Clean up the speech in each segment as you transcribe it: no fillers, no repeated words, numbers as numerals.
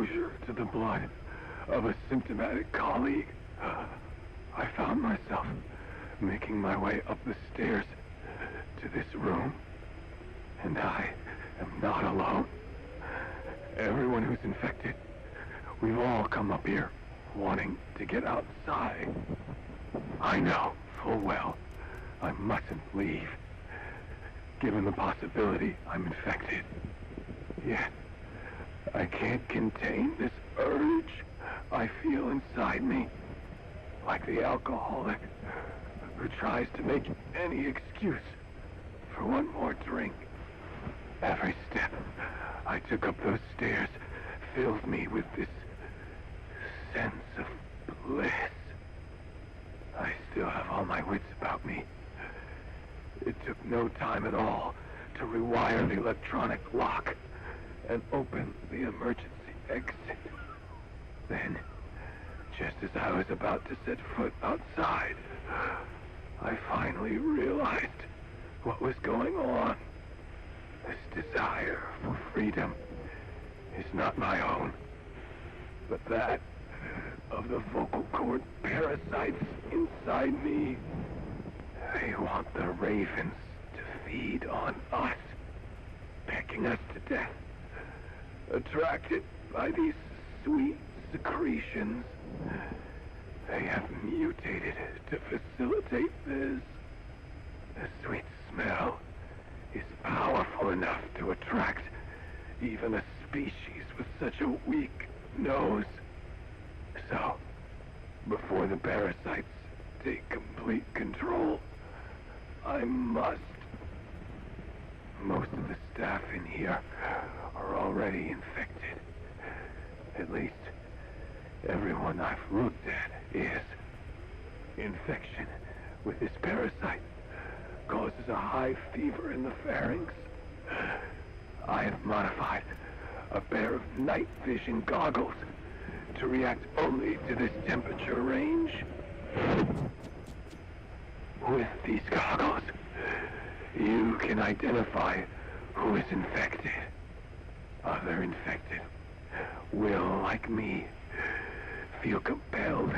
exposure to the blood of a symptomatic colleague, I found myself making my way up the stairs to this room. And I am not alone. Everyone who's infected, we've all come up here wanting to get outside. I know full well I mustn't leave, given the possibility I'm infected. Yet, I can't contain this urge I feel inside me, like the alcoholic who tries to make any excuse for one more drink. Every step I took up those stairs filled me with this sense of bliss. I still have all my wits about me. It took no time at all to rewire the electronic lock and open the emergency exit. Then, just as I was about to set foot outside, I finally realized what was going on. This desire for freedom is not my own, but that of the vocal cord parasites inside me. They want the ravens to feed on us, pecking us to death, attracted by these sweet secretions. They have mutated to facilitate this. The sweet smell is powerful enough to attract even a species with such a weak nose. So, before the parasites take complete control, I must. Most of the staff in here are already infected. At least, everyone I've looked at is. Infection with this parasite causes a high fever in the pharynx. I have modified a pair of night vision goggles to react only to this temperature range. With these goggles, you can identify who is infected. Other infected will, like me, feel compelled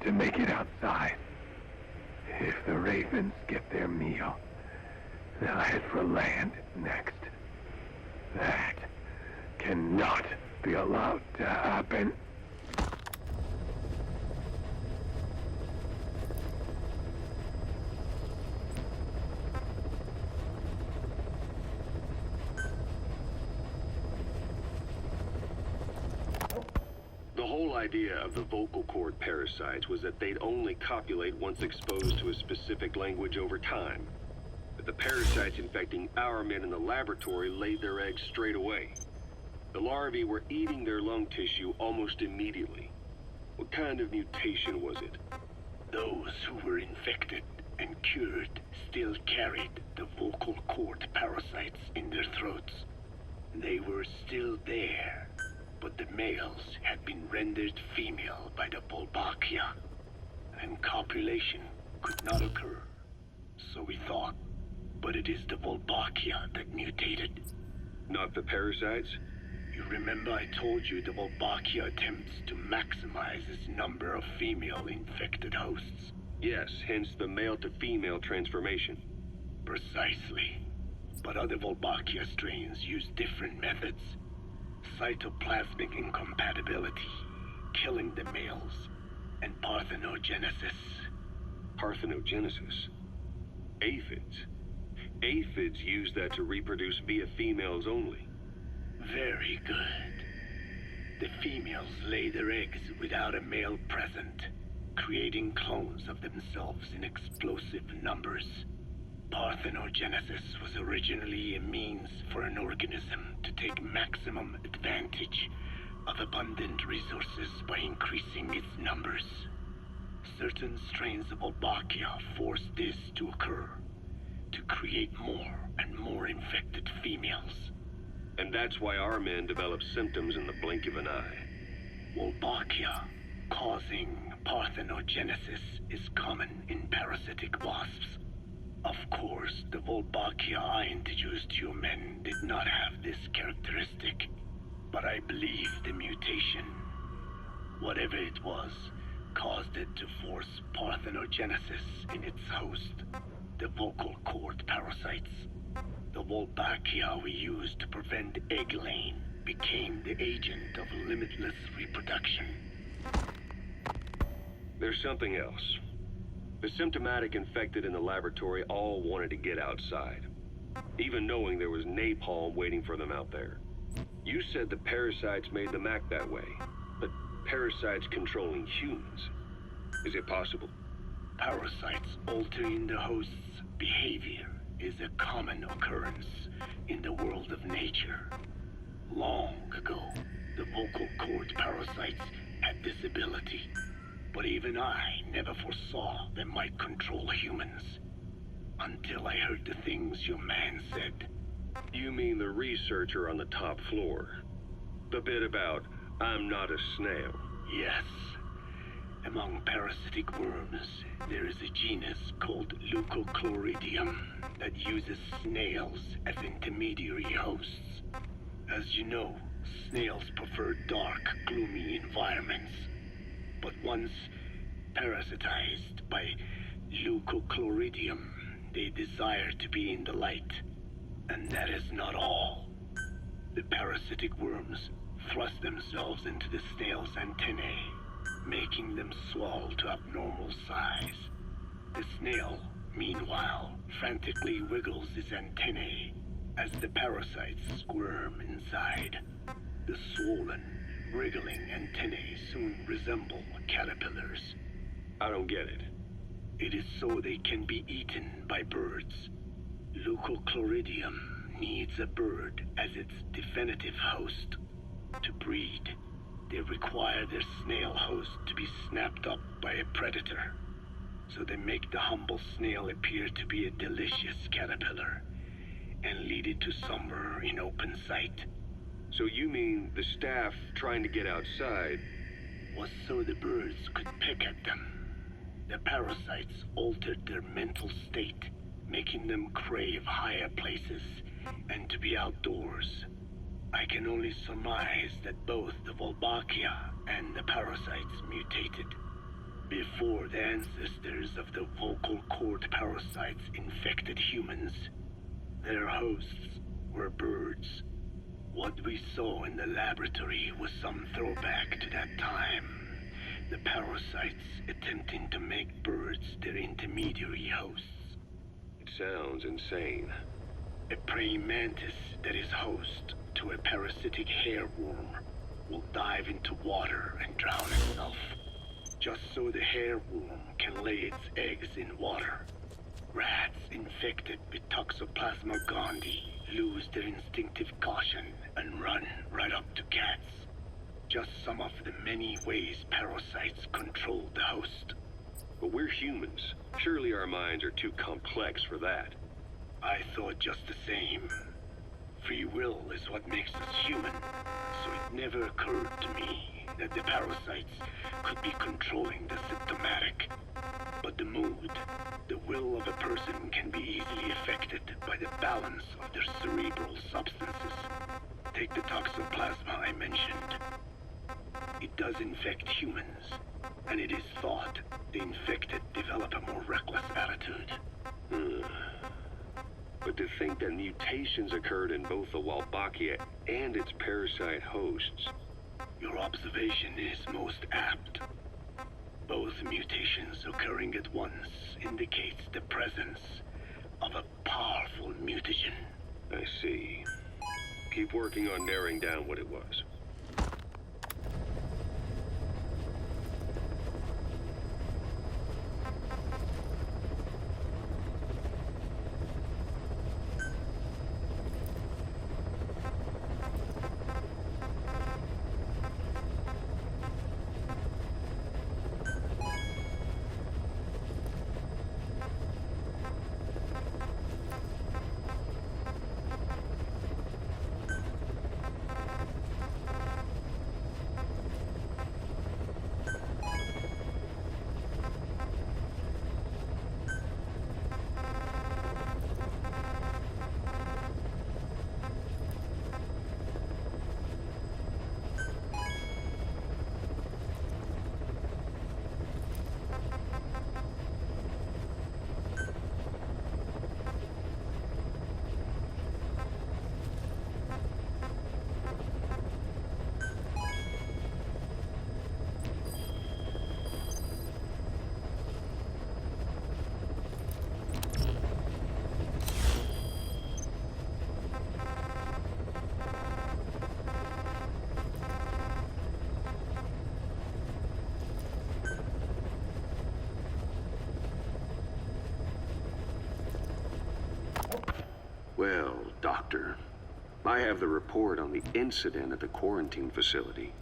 to make it outside. If the ravens get their meal, they'll head for land next. That cannot be allowed to happen. The whole idea of the vocal cord parasites was that they'd only copulate once exposed to a specific language over time. But the parasites infecting our men in the laboratory laid their eggs straight away. The larvae were eating their lung tissue almost immediately. What kind of mutation was it? Those who were infected and cured still carried the vocal cord parasites in their throats. They were still there, but the males had been rendered female by the Wolbachia, and copulation could not occur. So we thought, but it is the Wolbachia that mutated. Not the parasites? You remember I told you the Wolbachia attempts to maximize its number of female infected hosts? Yes, hence the male-to-female transformation. Precisely. But other Wolbachia strains use different methods. Cytoplasmic incompatibility, killing the males, and parthenogenesis. Parthenogenesis? Aphids? Aphids use that to reproduce via females only. Very good. The females lay their eggs without a male present, creating clones of themselves in explosive numbers. Parthenogenesis was originally a means for an organism to take maximum advantage of abundant resources by increasing its numbers. Certain strains of Wolbachia force this to occur, to create more and more infected females. And that's why our men develop symptoms in the blink of an eye. Wolbachia causing parthenogenesis is common in parasitic wasps. Of course, the Wolbachia I introduced to you men did not have this characteristic, but I believe the mutation, whatever it was, caused it to force parthenogenesis in its host, the vocal cord parasites. The Wolbachia we used to prevent egg-laying became the agent of limitless reproduction. There's something else. The symptomatic infected in the laboratory all wanted to get outside, even knowing there was napalm waiting for them out there. You said the parasites made them act that way, but parasites controlling humans. Is it possible? Parasites altering the host's behavior is a common occurrence in the world of nature. Long ago, the vocal cord parasites had this ability, but even I never foresaw they might control humans. Until I heard the things your man said. You mean the researcher on the top floor? The bit about, I'm not a snail. Yes. Among parasitic worms, there is a genus called Leucochloridium that uses snails as intermediary hosts. As you know, snails prefer dark, gloomy environments. But once parasitized by Leucochloridium, they desire to be in the light. And that is not all. The parasitic worms thrust themselves into the snail's antennae, making them swell to abnormal size. The snail, meanwhile, frantically wiggles its antennae as the parasites squirm inside. The swollen, wriggling antennae soon resemble caterpillars. I don't get it. It is so they can be eaten by birds. Leucochloridium needs a bird as its definitive host. To breed, they require their snail host to be snapped up by a predator. So they make the humble snail appear to be a delicious caterpillar and lead it to somewhere in open sight. So you mean the staff trying to get outside was so the birds could peck at them. The parasites altered their mental state, making them crave higher places and to be outdoors. I can only surmise that both the Wolbachia and the parasites mutated before the ancestors of the vocal cord parasites infected humans. Their hosts were birds. What we saw in the laboratory was some throwback to that time. The parasites attempting to make birds their intermediary hosts. It sounds insane. A praying mantis that is host to a parasitic hairworm will dive into water and drown itself, just so the hairworm can lay its eggs in water. Rats infected with Toxoplasma gondii lose their instinctive caution and run right up to cats. Just some of the many ways parasites control the host. But we're humans. Surely our minds are too complex for that. I thought just the same. Free will is what makes us human, so it never occurred to me that the parasites could be controlling the symptomatic. But the mood, the will of a person can be easily affected by the balance of their cerebral substances. Take the toxoplasma I mentioned. It does infect humans, and it is thought the infected develop a more reckless attitude. But to think that mutations occurred in both the Wolbachia and its parasite hosts. Your observation is most apt. Both mutations occurring at once indicates the presence of a powerful mutagen. I see. Keep working on narrowing down what it was. Well, Doctor, I have the report on the incident at the quarantine facility.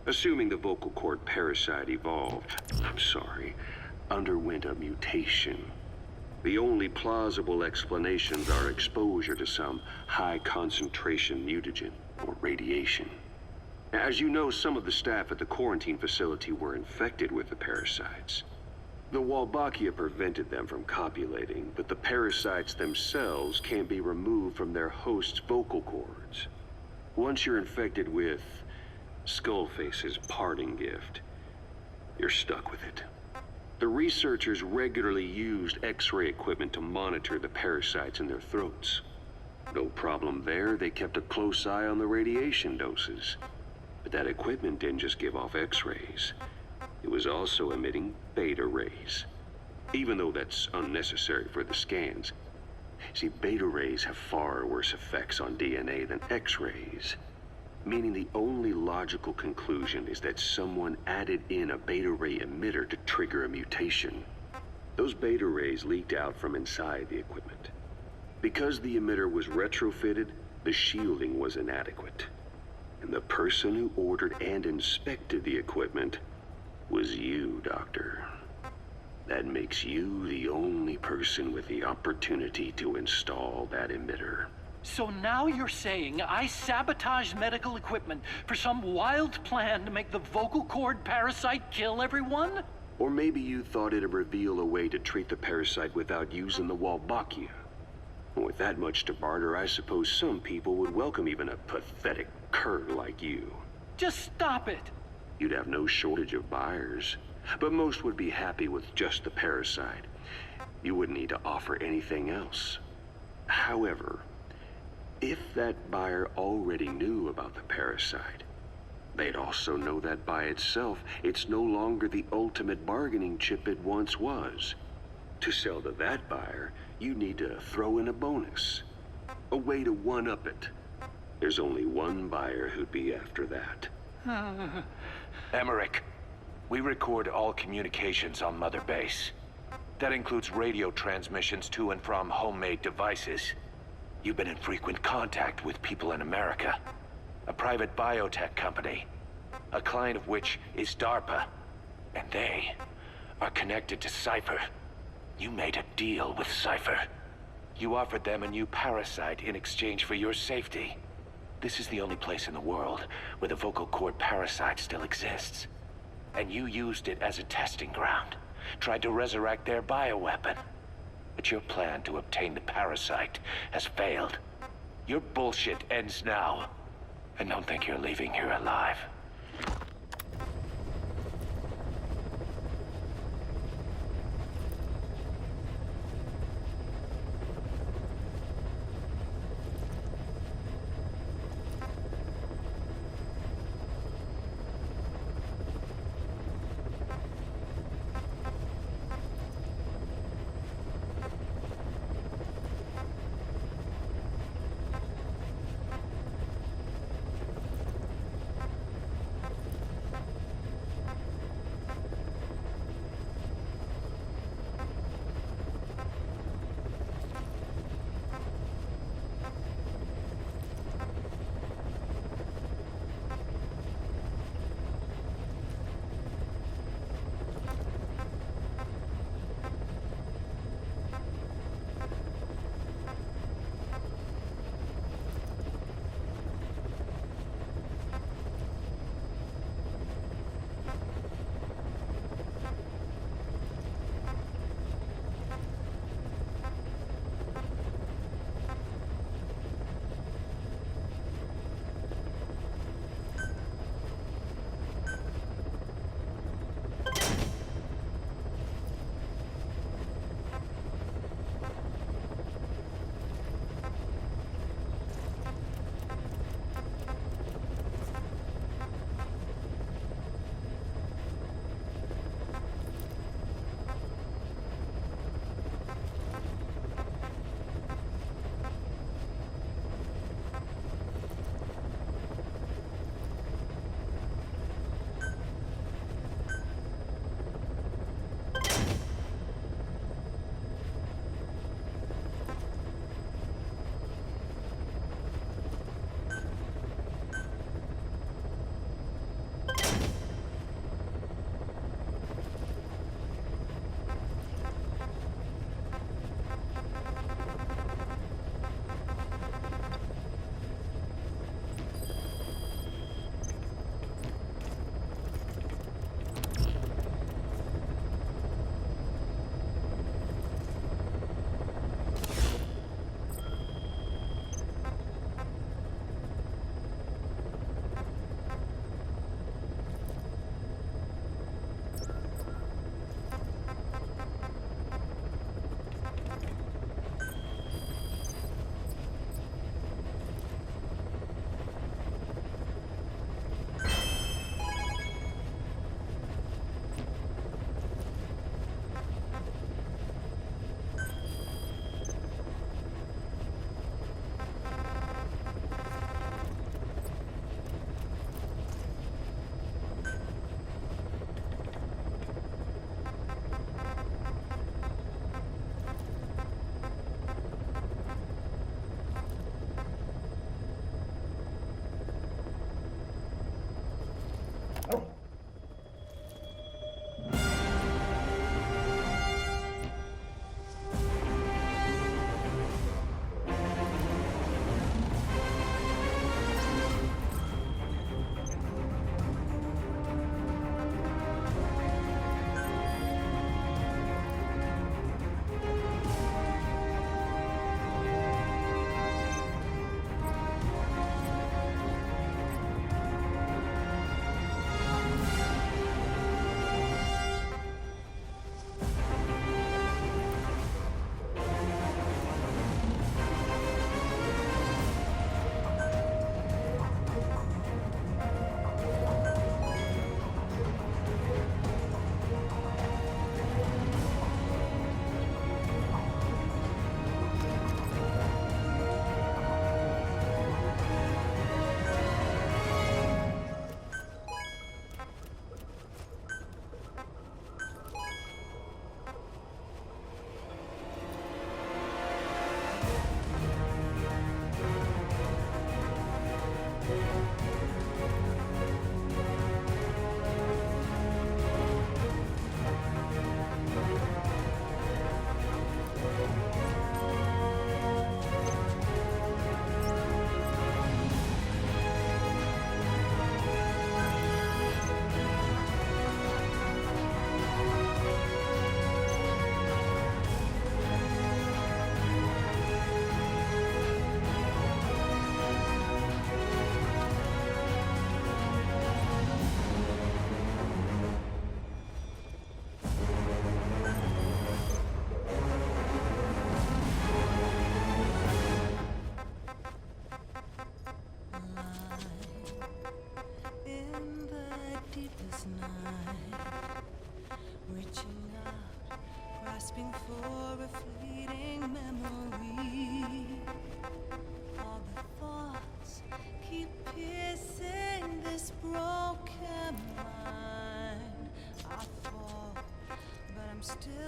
Assuming the vocal cord parasite underwent a mutation. The only plausible explanations are exposure to some high-concentration mutagen or radiation. As you know, some of the staff at the quarantine facility were infected with the parasites. The Wolbachia prevented them from copulating, but the parasites themselves can't be removed from their host's vocal cords. Once you're infected with Skullface's parting gift, you're stuck with it. The researchers regularly used X-ray equipment to monitor the parasites in their throats. No problem there, they kept a close eye on the radiation doses. But that equipment didn't just give off X-rays. It was also emitting beta rays. Even though that's unnecessary for the scans. See, beta rays have far worse effects on DNA than X-rays. Meaning the only logical conclusion is that someone added in a beta ray emitter to trigger a mutation. Those beta rays leaked out from inside the equipment. Because the emitter was retrofitted, the shielding was inadequate. And the person who ordered and inspected the equipment was you, Doctor. That makes you the only person with the opportunity to install that emitter. So now you're saying I sabotaged medical equipment for some wild plan to make the vocal cord parasite kill everyone? Or maybe you thought it'd reveal a way to treat the parasite without using the Wolbachia. With that much to barter, I suppose some people would welcome even a pathetic cur like you. Just stop it! You'd have no shortage of buyers, but most would be happy with just the parasite. You wouldn't need to offer anything else. However, if that buyer already knew about the parasite, they'd also know that by itself, it's no longer the ultimate bargaining chip it once was. To sell to that buyer, you need to throw in a bonus. A way to one-up it. There's only one buyer who'd be after that. Emmerich, we record all communications on Mother Base. That includes radio transmissions to and from homemade devices. You've been in frequent contact with people in America. A private biotech company. A client of which is DARPA. And they are connected to Cypher. You made a deal with Cypher. You offered them a new parasite in exchange for your safety. This is the only place in the world where the vocal cord parasite still exists. And you used it as a testing ground. Tried to resurrect their bioweapon. But your plan to obtain the parasite has failed. Your bullshit ends now. And don't think you're leaving here alive.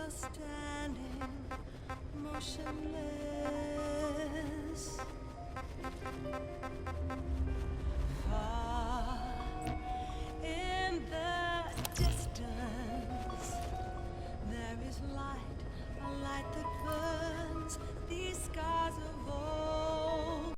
standing motionless.